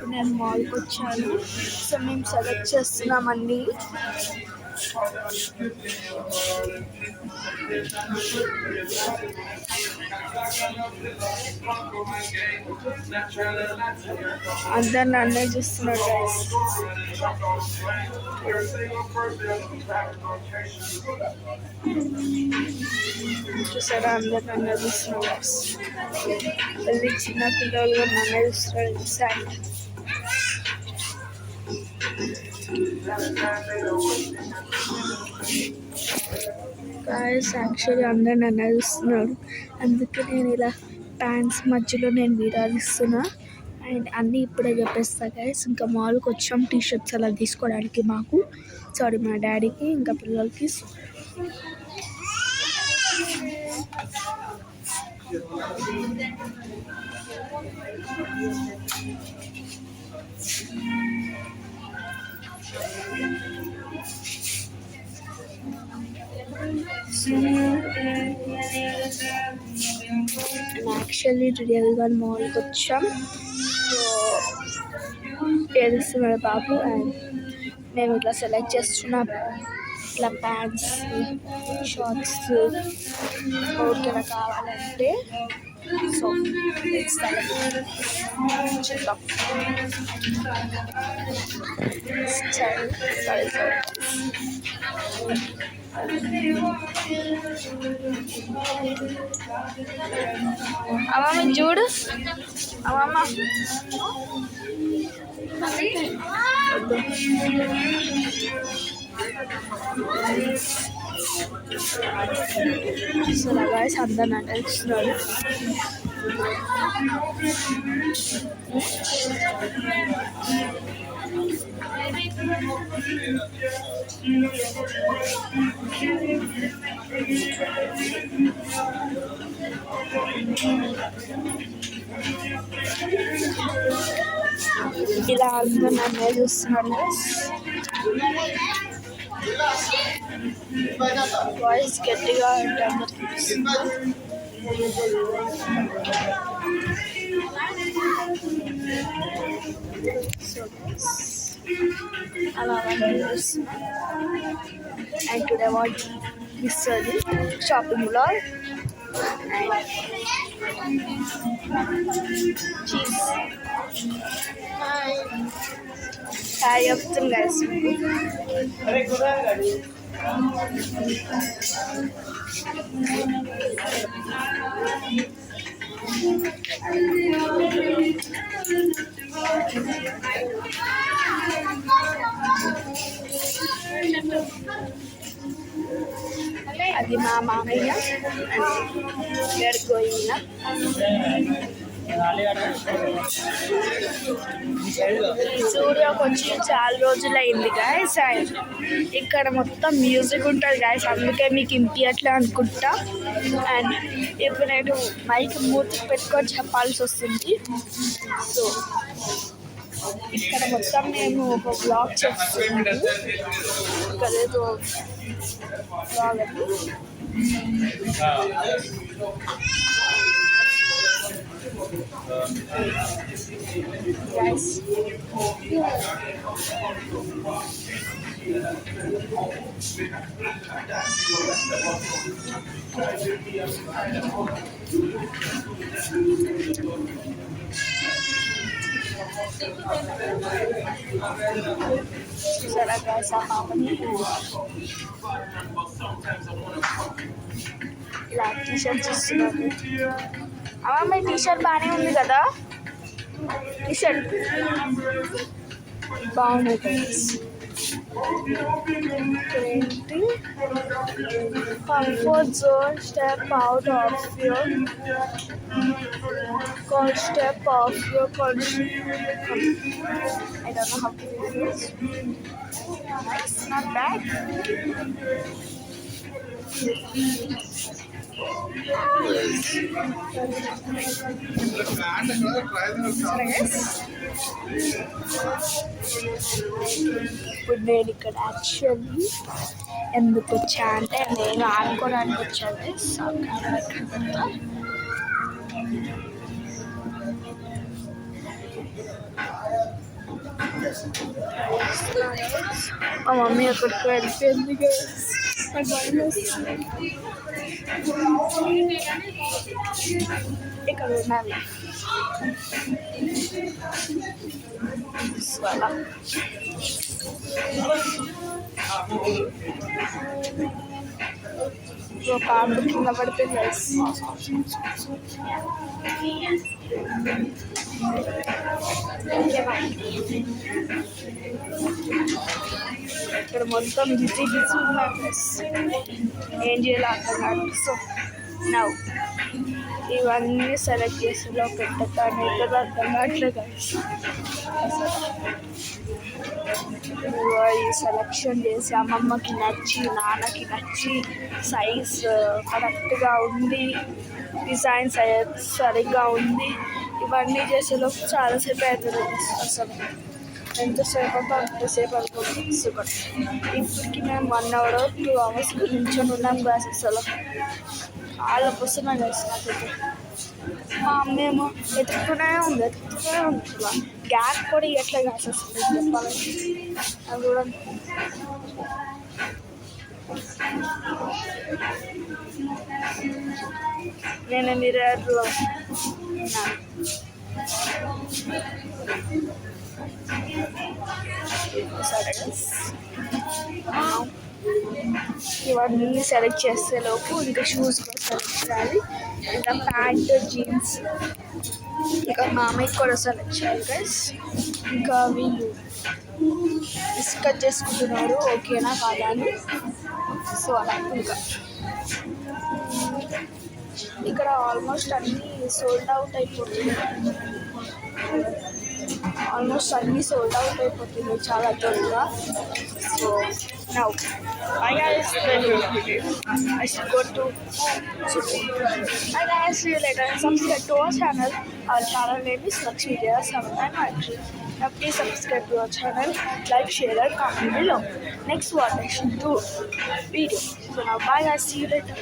ఇప్పుడు నేను మాల్కి వచ్చాను. సో మేము సెలెక్ట్ చేస్తున్నామండి. అందరు నన్నే చూస్తున్నారు గైస్. చూసారా, అందరు నన్నే చూస్తున్నారు గైస్. వెళ్ళి చిన్న పిల్లలు నన్నే చూస్తున్నారు సైడ్. గాయస్ యాక్చువల్లీ అందరు నన్ను చూస్తున్నారు, అందుకే నేను ఇలా ప్యాంట్స్ మధ్యలో నేను వీడియోస్తున్నా. అండ్ అన్నీ ఇప్పుడే చెప్పేస్తా గైస్. ఇంకా మాల్కి వచ్చాం టీషర్ట్స్ అలా తీసుకోవడానికి మాకు, సారీ మా డాడీకి ఇంకా పిల్లలకి. యాక్చువల్లీ రియల్గా మాల్కి వచ్చాం. సో ఏడుస్తున్నాడు బాబు. అండ్ మేము ఇట్లా సెలెక్ట్ చేస్తున్నాం ఇట్లా ప్యాంట్స్, షార్ట్స్ ఓకేనా కావాలంటే. సో చూద్దాం. అమ్మమ్మ చూడు, అమ్మమ్మ చూస్తున్నా గాయస్, అందరు నడుస్తున్నాడు. ఇలా అందరూ నన్నే చూస్తున్నాను. వాయిస్ గట్టిగా ఉంటుంది. అలా and today what this shopping blog cheese. Hi చెప్తుంది గైస్. అది మా మామయ్య గడిపోయిన స్టూడియోకి వచ్చి చాలా రోజులు అయింది గాయస్. అండ్ ఇక్కడ మొత్తం మ్యూజిక్ ఉంటుంది గాయస్, అందుకే మీకు ఇంపియట్లే అనుకుంటా. అండ్ ఇప్పుడు నేను మైక్ మూతికి పెట్టుకొని చెప్పాల్సి వస్తుంది. సో ఇక్కడ మొత్తం నేను ఒక బ్లాగ్ చేస్తున్నాను. ఇక్కడ ఏదో బ్లాగ్ అది. Guys, చూసారా guys ఆ పాపని ఇలా టీషర్ట్స్ ఇస్తున్నాను. అమ్మ మీ టీషర్ట్ బాగానే ఉంది కదా, టీషర్ట్ బాగున్నాయి guys. ఏంటి comfort zone, step out of your step off your I don't know how to do this. Nice, not bad. ఇప్పుడు నేను ఇక్కడ యాక్చువల్లీ ఎందుకు వచ్చా అంటే నేను ఆడుకోవడానికి వచ్చాను. మా మమ్మీ అక్కడికి వెళ్ళిపోయింది గైస్. నాకు భయం వేస్తుంది. ఇక్కడ ఉండాలి. అలా పాప కింద పడిపోయింది గైస్. ఇక్కడ మొత్తం బిజీ బిజీ ఉన్నారు గైస్. ఏం చేయాలి అర్థం కాదు. సో నవ్వు ఇవన్నీ సెలెక్ట్ చేసేలో పెట్టాను ఇక్కడ అర్థం కావట్లేదు గైస్. ఈ సెలెక్షన్ చేసి అమ్మమ్మకి నచ్చి నాన్నకి నచ్చి సైజ్ కరెక్ట్గా ఉంది, డిజైన్ సరిగ్గా ఉంది, ఇవన్నీ చేసేలోపు చాలాసేపు అవుతుంది అసలు. ఎంతసేపు అంటే అంతసేపు అనుకుంటున్నాం. ఇప్పటికి మేము 1 hour 2 hours నిల్చొని ఉన్నాం గ్యాస్. అసలు చాలా వస్తున్నాయి గ్యాస్. నాకైతే మా అమ్మేమో ఎత్తుకుతూనే ఉంది అసలు. గ్యాస్ కూడా ఎట్లా గ్యాస్ వస్తుంది చెప్పాలంటే. అది కూడా నేను మిర్రర్లో ఉన్నాను. సరే ఇవన్నీ సెలెక్ట్ చేసేలోపు ఇంకా షూస్ కూడా సెలెక్ట్ చేయాలి, ఇంకా ప్యాంట్ జీన్స్, ఇంకా మామయ్యకి కూడా సెలెక్ట్ చేయాలి గైస్. ఇంకా వీళ్ళు డిస్కస్ చేసుకుంటున్నారు ఓకేనా కాదా అని. సో అలా ఇంకా ఇక్కడ ఆల్మోస్ట్ అన్నీ సోల్డ్ అవుట్ అయిపోతుంది. చాలా త్వరగా. So now I guys I should go to I guys see you later. Subscribe to our channel. Our channel name is Lakshmi Jaya 7993. Now please subscribe to our channel, like, share and comment below. Next what I should do video. So now bye guys, see you later.